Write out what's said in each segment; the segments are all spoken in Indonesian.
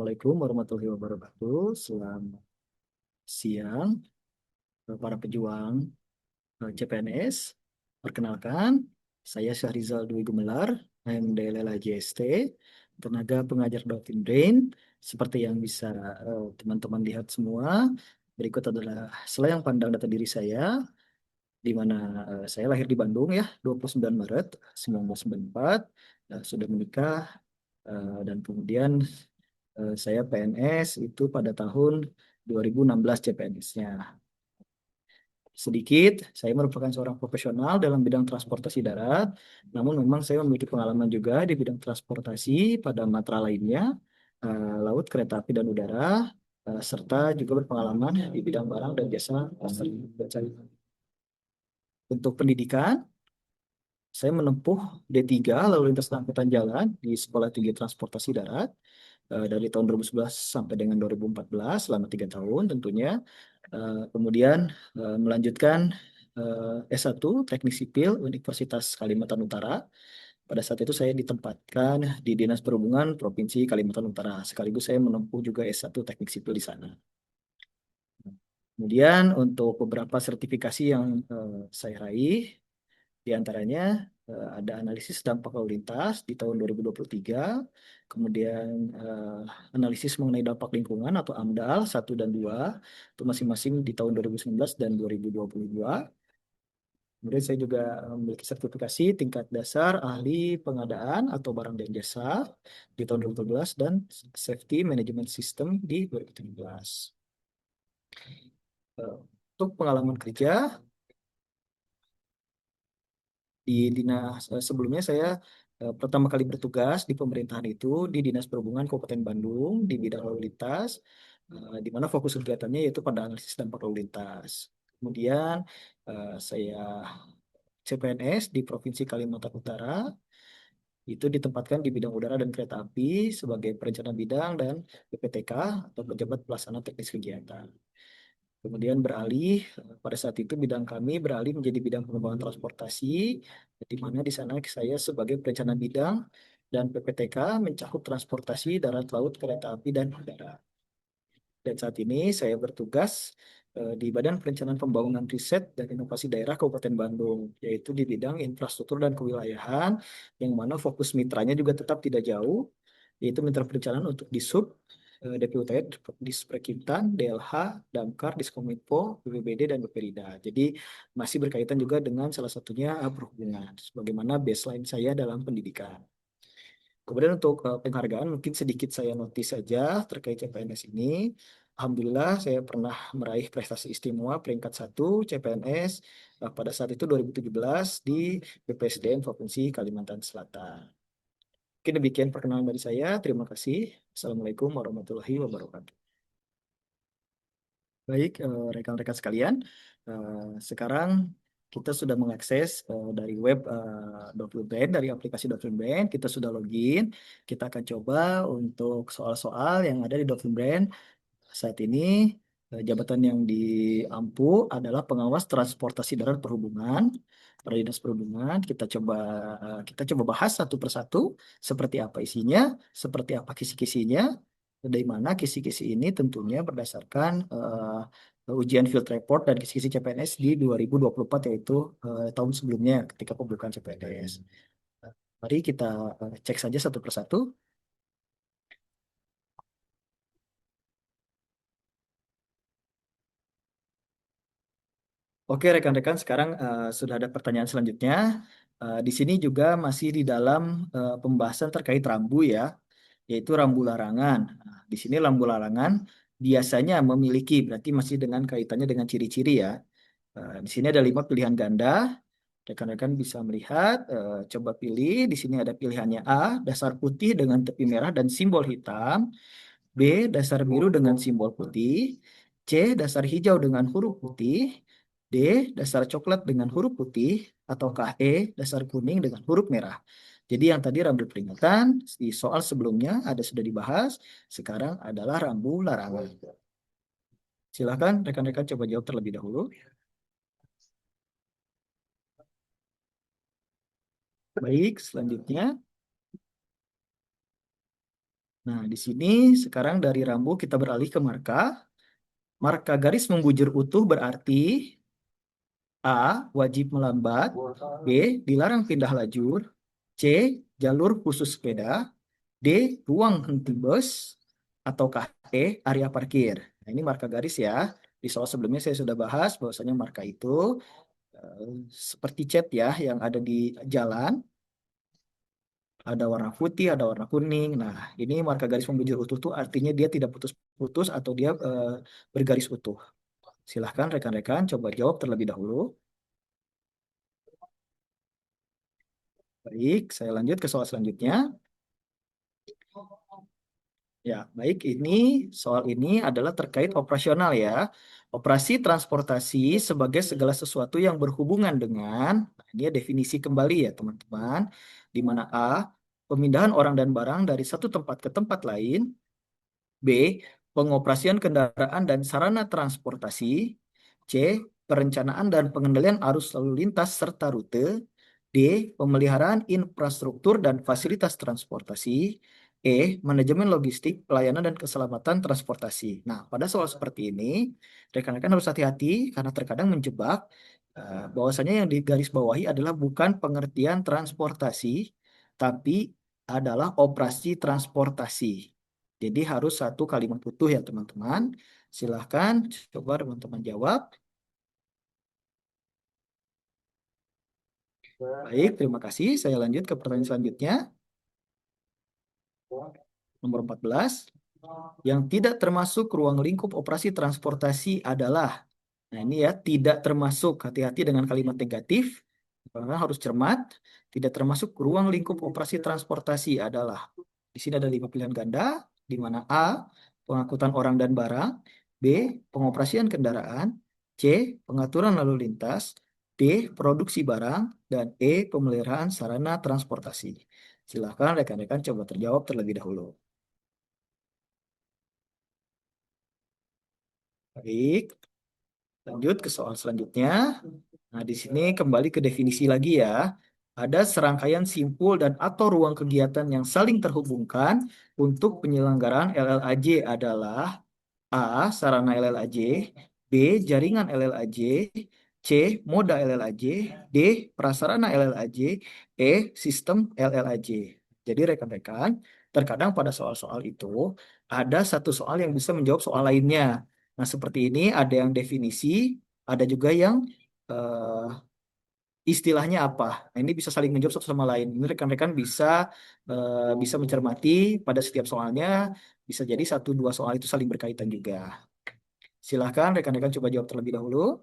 Assalamualaikum warahmatullahi wabarakatuh. Selamat siang, para pejuang CPNS. Perkenalkan, saya Syahrizal Dwi Gumelar, MDLLA JST, tenaga pengajar Dolphin Brain. Seperti yang bisa teman-teman lihat semua, berikut adalah selayang pandang data diri saya, di mana saya lahir di Bandung ya, 29 Maret 1994, sudah menikah, dan kemudian saya PNS itu pada tahun 2016 CPNS-nya. Sedikit, saya merupakan seorang profesional dalam bidang transportasi darat, namun memang saya memiliki pengalaman juga di bidang transportasi pada matra lainnya, laut, kereta api, dan udara, serta juga berpengalaman di bidang barang dan jasa. Untuk pendidikan, saya menempuh D3 lalu lintas angkutan jalan di Sekolah Tinggi Transportasi Darat dari tahun 2011 sampai dengan 2014 selama 3 tahun tentunya. Kemudian melanjutkan S1 Teknik Sipil Universitas Kalimantan Utara. Pada saat itu saya ditempatkan di Dinas Perhubungan Provinsi Kalimantan Utara. Sekaligus saya menempuh juga S1 Teknik Sipil di sana. Kemudian untuk beberapa sertifikasi yang saya raih, di antaranya ada analisis dampak lalu lintas di tahun 2023, kemudian analisis mengenai dampak lingkungan atau AMDAL 1 dan 2, itu masing-masing di tahun 2019 dan 2022. Kemudian saya juga memiliki sertifikasi tingkat dasar ahli pengadaan atau barang dan jasa di tahun 2012 dan Safety Management System di 2017. Untuk pengalaman kerja, di dinas sebelumnya saya pertama kali bertugas di pemerintahan itu di Dinas Perhubungan Kabupaten Bandung di bidang lalu lintas, di mana fokus kegiatannya yaitu pada analisis dampak lalu lintas. Kemudian saya CPNS di Provinsi Kalimantan Utara, itu ditempatkan di bidang udara dan kereta api sebagai perencana bidang dan PPTK atau pejabat pelaksana teknis kegiatan. Kemudian beralih, pada saat itu bidang kami beralih menjadi bidang pengembangan transportasi, di mana di sana saya sebagai perencana bidang dan PPTK mencakup transportasi darat, laut, kereta api, dan udara. Dan saat ini saya bertugas di Badan Perencanaan Pembangunan Riset dan Inovasi Daerah Kabupaten Bandung, yaitu di bidang infrastruktur dan kewilayahan, yang mana fokus mitranya juga tetap tidak jauh, yaitu mitra perencanaan untuk Disub, DPUTN, Disperkintan, DLH, Damkar, Diskominfo, BPBD, dan BPRIDA. Jadi masih berkaitan juga dengan salah satunya perhubungan, sebagaimana baseline saya dalam pendidikan. Kemudian untuk penghargaan mungkin sedikit saya notis saja terkait CPNS ini. Alhamdulillah saya pernah meraih prestasi istimewa peringkat 1 CPNS pada saat itu 2017 di BPSDM Provinsi Kalimantan Selatan. Mungkin demikian perkenalan dari saya. Terima kasih. Assalamualaikum warahmatullahi wabarakatuh. Baik, rekan-rekan sekalian, sekarang kita sudah mengakses dari web Document, dari aplikasi Document, kita sudah login. Kita akan coba untuk soal-soal yang ada di Document. Saat ini jabatan yang diampu adalah pengawas transportasi darat perhubungan, pada Dinas Perhubungan. Kita coba bahas satu persatu seperti apa isinya, seperti apa kisi-kisinya, dari mana kisi-kisi ini tentunya berdasarkan ujian field report dan kisi-kisi CPNS di 2024, yaitu tahun sebelumnya ketika pembukaan CPNS. Mari kita cek saja satu persatu. Oke, rekan-rekan, sekarang sudah ada pertanyaan selanjutnya. Di sini juga masih di dalam pembahasan terkait rambu ya, yaitu rambu larangan. Nah, di sini rambu larangan biasanya memiliki, berarti masih dengan kaitannya dengan ciri-ciri ya. Di sini ada 5 pilihan ganda. Rekan-rekan bisa melihat, coba pilih. Di sini ada pilihannya A, dasar putih dengan tepi merah dan simbol hitam. B, dasar biru dengan simbol putih. C, dasar hijau dengan huruf putih. D, dasar coklat dengan huruf putih. Ataukah E, dasar kuning dengan huruf merah. Jadi yang tadi rambu peringatan, di soal sebelumnya ada sudah dibahas. Sekarang adalah rambu larangan. Silakan rekan-rekan coba jawab terlebih dahulu. Baik, selanjutnya. Nah, di sini sekarang dari rambu kita beralih ke marka. Marka garis membujur utuh berarti A. Wajib melambat. B. Dilarang pindah lajur. C. Jalur khusus sepeda. D. Ruang henti bus. Ataukah E. Area parkir. Nah, ini marka garis ya. Di soal sebelumnya saya sudah bahas bahwasanya marka itu eh, seperti cat ya yang ada di jalan. Ada warna putih, ada warna kuning. Nah, ini marka garis membujur utuh tuh artinya dia tidak putus-putus atau dia bergaris utuh. Silahkan rekan-rekan coba jawab terlebih dahulu. Baik, saya lanjut ke soal selanjutnya. Ya, baik. Soal ini adalah terkait operasional ya. Operasi transportasi sebagai segala sesuatu yang berhubungan dengan, nah, ini ya definisi kembali ya teman-teman, di mana A, pemindahan orang dan barang dari satu tempat ke tempat lain. B. Pengoperasian kendaraan dan sarana transportasi. C. Perencanaan dan pengendalian arus lalu lintas serta rute. D. Pemeliharaan infrastruktur dan fasilitas transportasi. E. Manajemen logistik, pelayanan dan keselamatan transportasi. Nah, pada soal seperti ini, rekan-rekan harus hati-hati karena terkadang menjebak bahwasanya yang digarisbawahi adalah bukan pengertian transportasi, tapi adalah operasi transportasi. Jadi harus satu kalimat utuh ya teman-teman. Silahkan coba teman-teman jawab. Baik, terima kasih. Saya lanjut ke pertanyaan selanjutnya. Nomor 14. Yang tidak termasuk ruang lingkup operasi transportasi adalah. Nah ini ya, tidak termasuk. Hati-hati dengan kalimat negatif. Karena harus cermat. Tidak termasuk ruang lingkup operasi transportasi adalah. Di sini ada 5 pilihan ganda, di mana A. Pengangkutan orang dan barang. B. Pengoperasian kendaraan. C. Pengaturan lalu lintas. D. Produksi barang. Dan E. Pemeliharaan sarana transportasi. Silakan rekan-rekan coba terjawab terlebih dahulu. Baik, lanjut ke soal selanjutnya. Nah, di sini kembali ke definisi lagi ya. Ada serangkaian simpul dan atau ruang kegiatan yang saling terhubungkan untuk penyelenggaraan LLAJ adalah A. Sarana LLAJ. B. Jaringan LLAJ. C. Moda LLAJ. D. Prasarana LLAJ. E. Sistem LLAJ. Jadi rekan-rekan, terkadang pada soal-soal itu ada satu soal yang bisa menjawab soal lainnya. Nah, seperti ini ada yang definisi, ada juga yang eh, istilahnya apa. Nah, ini bisa saling menjawab satu sama lain. Ini rekan-rekan bisa mencermati pada setiap soalnya, bisa jadi satu dua soal itu saling berkaitan juga. Silahkan rekan-rekan coba jawab terlebih dahulu.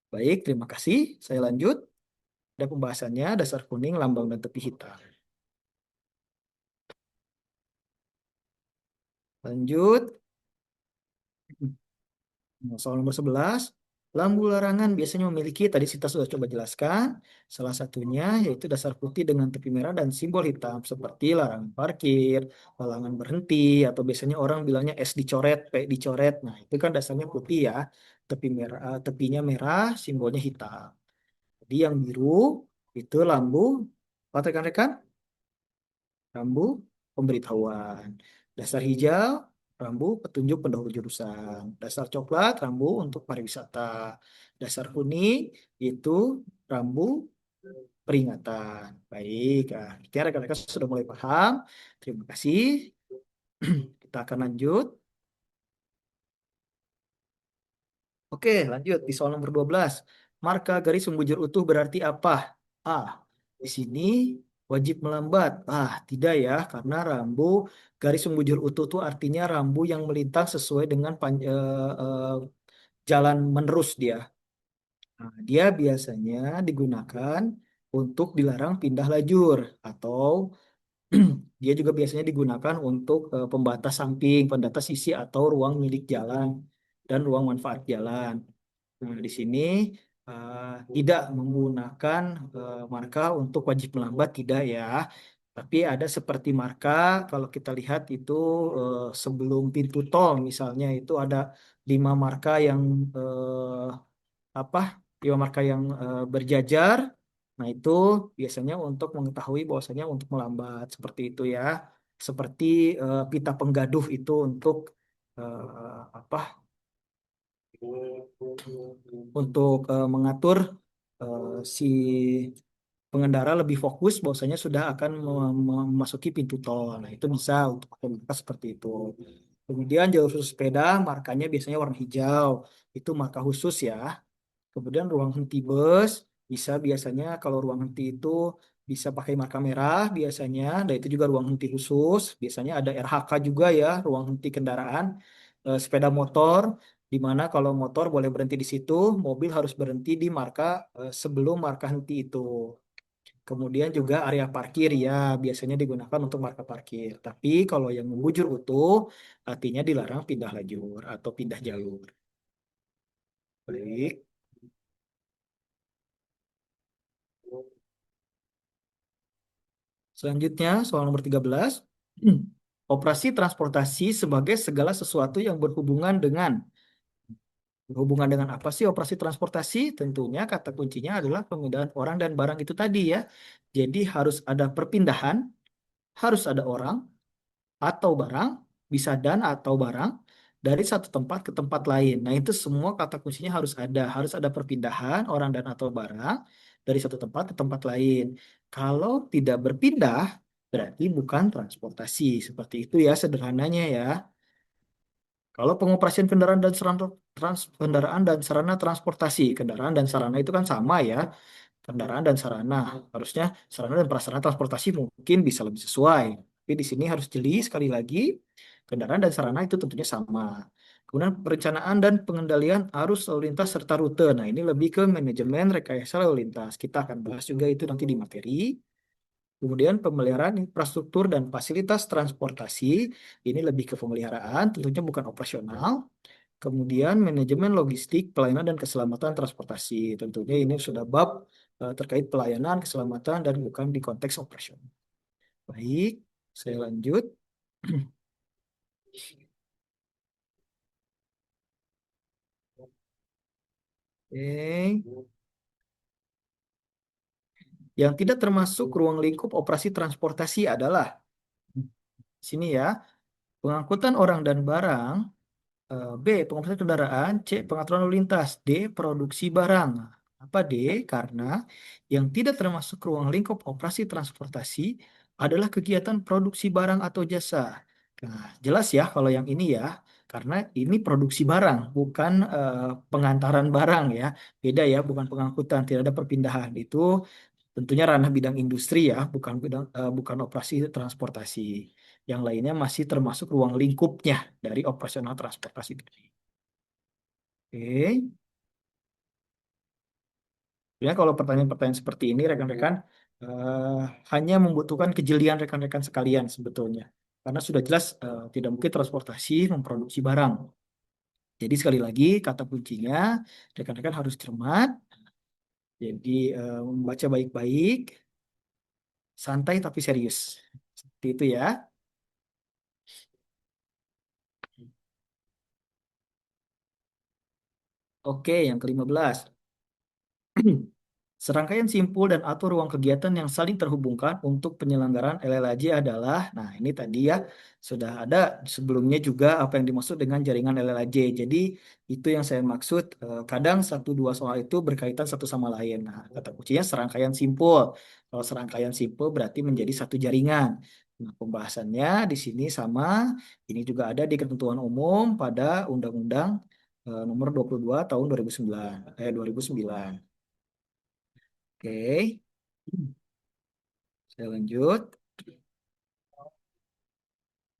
Baik, terima kasih. Saya lanjut. Ada pembahasannya dasar kuning, lambang dan tepi hitam. Lanjut. Nah, soal nomor 11, lampu larangan biasanya memiliki, tadi kita sudah coba jelaskan, salah satunya yaitu dasar putih dengan tepi merah dan simbol hitam, seperti larangan parkir, larangan berhenti, atau biasanya orang bilangnya S dicoret, P dicoret. Nah, itu kan dasarnya putih ya, tepi merah, tepinya merah, simbolnya hitam. Jadi yang biru itu lampu, apa rekan-rekan? Rambu pemberitahuan. Dasar hijau, rambu petunjuk pendahulu jurusan. Dasar coklat, rambu untuk pariwisata. Dasar kuning, itu rambu peringatan. Baik, nah, kita rekan-rekan sudah mulai paham. Terima kasih. Kita akan lanjut. Oke, lanjut di soal nomor 12. Marka garis membujur utuh berarti apa? A. Di sini wajib melambat. Tidak ya, karena rambu garis membujur utuh itu artinya rambu yang melintang sesuai dengan jalan menerus dia. Nah, dia biasanya digunakan untuk dilarang pindah lajur atau dia juga biasanya digunakan untuk pembatas samping, pembatas sisi atau ruang milik jalan dan ruang manfaat jalan. Nah, di sini tidak menggunakan marka untuk wajib melambat, tidak ya. Tapi ada seperti marka, kalau kita lihat itu sebelum pintu tol misalnya itu ada 5 marka yang apa? 5 marka yang berjajar. Nah, itu biasanya untuk mengetahui bahwasanya untuk melambat seperti itu ya. Seperti pita penggaduh itu untuk apa? Untuk mengatur si pengendara lebih fokus bahwasanya sudah akan memasuki pintu tol. Nah, itu bisa untuk pakai marka seperti itu. Kemudian jalur khusus sepeda, markanya biasanya warna hijau. Itu marka khusus ya. Kemudian ruang henti bus bisa biasanya kalau ruang henti itu bisa pakai marka merah biasanya, dan itu juga ruang henti khusus. Biasanya ada RHK juga ya, ruang henti kendaraan sepeda motor, di mana kalau motor boleh berhenti di situ, mobil harus berhenti di marka sebelum marka henti itu. Kemudian juga area parkir ya biasanya digunakan untuk marka parkir. Tapi kalau yang membujur utuh artinya dilarang pindah lajur atau pindah jalur. Baik. Selanjutnya, soal nomor 13. Operasi transportasi sebagai segala sesuatu yang berhubungan dengan apa sih operasi transportasi? Tentunya kata kuncinya adalah pemindahan orang dan barang itu tadi ya. Jadi harus ada perpindahan, harus ada orang atau barang, bisa dan atau barang dari satu tempat ke tempat lain. Nah, itu semua kata kuncinya harus ada perpindahan orang dan atau barang dari satu tempat ke tempat lain. Kalau tidak berpindah, berarti bukan transportasi. Seperti itu ya sederhananya ya. Kalau pengoperasian kendaraan dan sarana transportasi, kendaraan dan sarana itu kan sama ya, kendaraan dan sarana. Harusnya sarana dan prasarana transportasi mungkin bisa lebih sesuai. Tapi di sini harus jeli sekali lagi, kendaraan dan sarana itu tentunya sama. Kemudian perencanaan dan pengendalian arus lalu lintas serta rute. Nah, ini lebih ke manajemen rekayasa lalu lintas. Kita akan bahas juga itu nanti di materi. Kemudian pemeliharaan infrastruktur dan fasilitas transportasi. Ini lebih ke pemeliharaan, tentunya bukan operasional. Kemudian manajemen logistik, pelayanan dan keselamatan transportasi. Tentunya ini sudah bab terkait pelayanan, keselamatan dan bukan di konteks operasional. Baik, saya lanjut. Oke. Yang tidak termasuk ruang lingkup operasi transportasi adalah sini ya, pengangkutan orang dan barang. B. Pengumpulan kendaraan. C. Pengaturan lalu lintas. D. Produksi barang. Apa D? Karena yang tidak termasuk ruang lingkup operasi transportasi adalah kegiatan produksi barang atau jasa. Nah, jelas ya kalau yang ini ya, karena ini produksi barang, bukan pengantaran barang ya. Beda ya, bukan pengangkutan, tidak ada perpindahan. Itu tentunya ranah bidang industri ya, bukan operasi transportasi. Yang lainnya masih termasuk ruang lingkupnya dari operasional transportasi tadi. Oke. Ya, kalau pertanyaan-pertanyaan seperti ini, rekan-rekan eh, hanya membutuhkan kejelian rekan-rekan sekalian sebetulnya. Karena sudah jelas tidak mungkin transportasi memproduksi barang. Jadi sekali lagi kata kuncinya, rekan-rekan harus cermat. Jadi membaca baik-baik, santai tapi serius. Seperti itu ya. Oke, yang ke-15. Serangkaian simpul dan atau ruang kegiatan yang saling terhubungkan untuk penyelenggaraan LLAJ adalah, nah ini tadi ya, sudah ada sebelumnya juga apa yang dimaksud dengan jaringan LLAJ. Jadi itu yang saya maksud, kadang satu dua soal itu berkaitan satu sama lain. Nah, kata kuncinya serangkaian simpul. Kalau serangkaian simpul berarti menjadi satu jaringan. Nah, pembahasannya di sini sama, ini juga ada di ketentuan umum pada Undang-Undang nomor 22 tahun 2009, 2009. Oke, saya lanjut.